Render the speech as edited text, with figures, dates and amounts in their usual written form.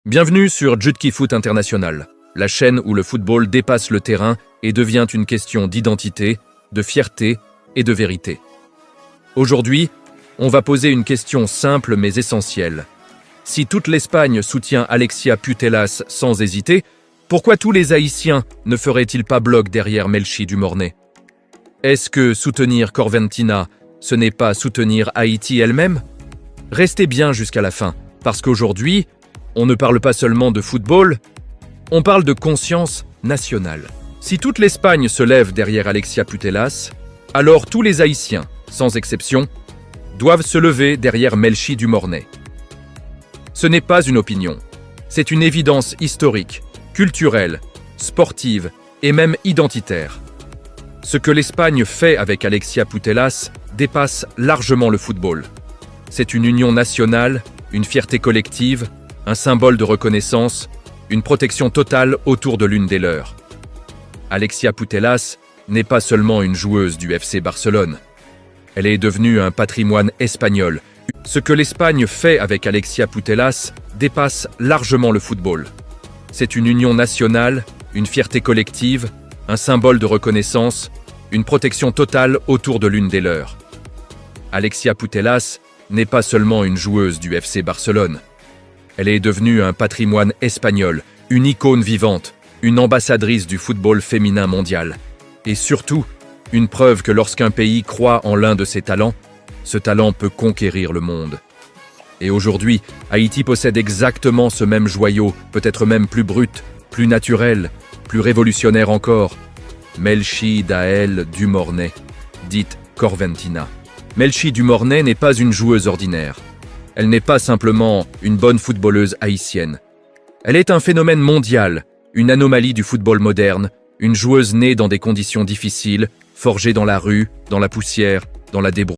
Bienvenue sur Jutki Foot International, la chaîne où le football dépasse le terrain et devient une question d'identité, de fierté et de vérité. Aujourd'hui, on va poser une question simple mais essentielle. Si toute l'Espagne soutient Alexia Putellas sans hésiter, pourquoi tous les Haïtiens ne feraient-ils pas bloc derrière Melchi du Mornay? Est-ce que soutenir Corventina, ce n'est pas soutenir Haïti elle-même? Restez bien jusqu'à la fin, parce qu'aujourd'hui, on ne parle pas seulement de football, on parle de conscience nationale. Si toute l'Espagne se lève derrière Alexia Putellas, alors tous les Haïtiens, sans exception, doivent se lever derrière Melchi du Mornay. Ce n'est pas une opinion, c'est une évidence historique, culturelle, sportive et même identitaire. Ce que l'Espagne fait avec Alexia Putellas dépasse largement le football. C'est une union nationale, une fierté collective, un symbole de reconnaissance, une protection totale autour de l'une des leurs. Alexia Putellas n'est pas seulement une joueuse du FC Barcelone. Elle est devenue un patrimoine espagnol. Ce que l'Espagne fait avec Alexia Putellas dépasse largement le football. C'est une union nationale, une fierté collective, un symbole de reconnaissance, une protection totale autour de l'une des leurs. Alexia Putellas n'est pas seulement une joueuse du FC Barcelone. Elle est devenue un patrimoine espagnol, une icône vivante, une ambassadrice du football féminin mondial. Et surtout, une preuve que lorsqu'un pays croit en l'un de ses talents, ce talent peut conquérir le monde. Et aujourd'hui, Haïti possède exactement ce même joyau, peut-être même plus brut, plus naturel, plus révolutionnaire encore. Melchi Dael du Mornay, dite Corventina. Melchi du Mornay n'est pas une joueuse ordinaire. Elle n'est pas simplement une bonne footballeuse haïtienne. Elle est un phénomène mondial, une anomalie du football moderne, une joueuse née dans des conditions difficiles, forgée dans la rue, dans la poussière, dans la débrouille.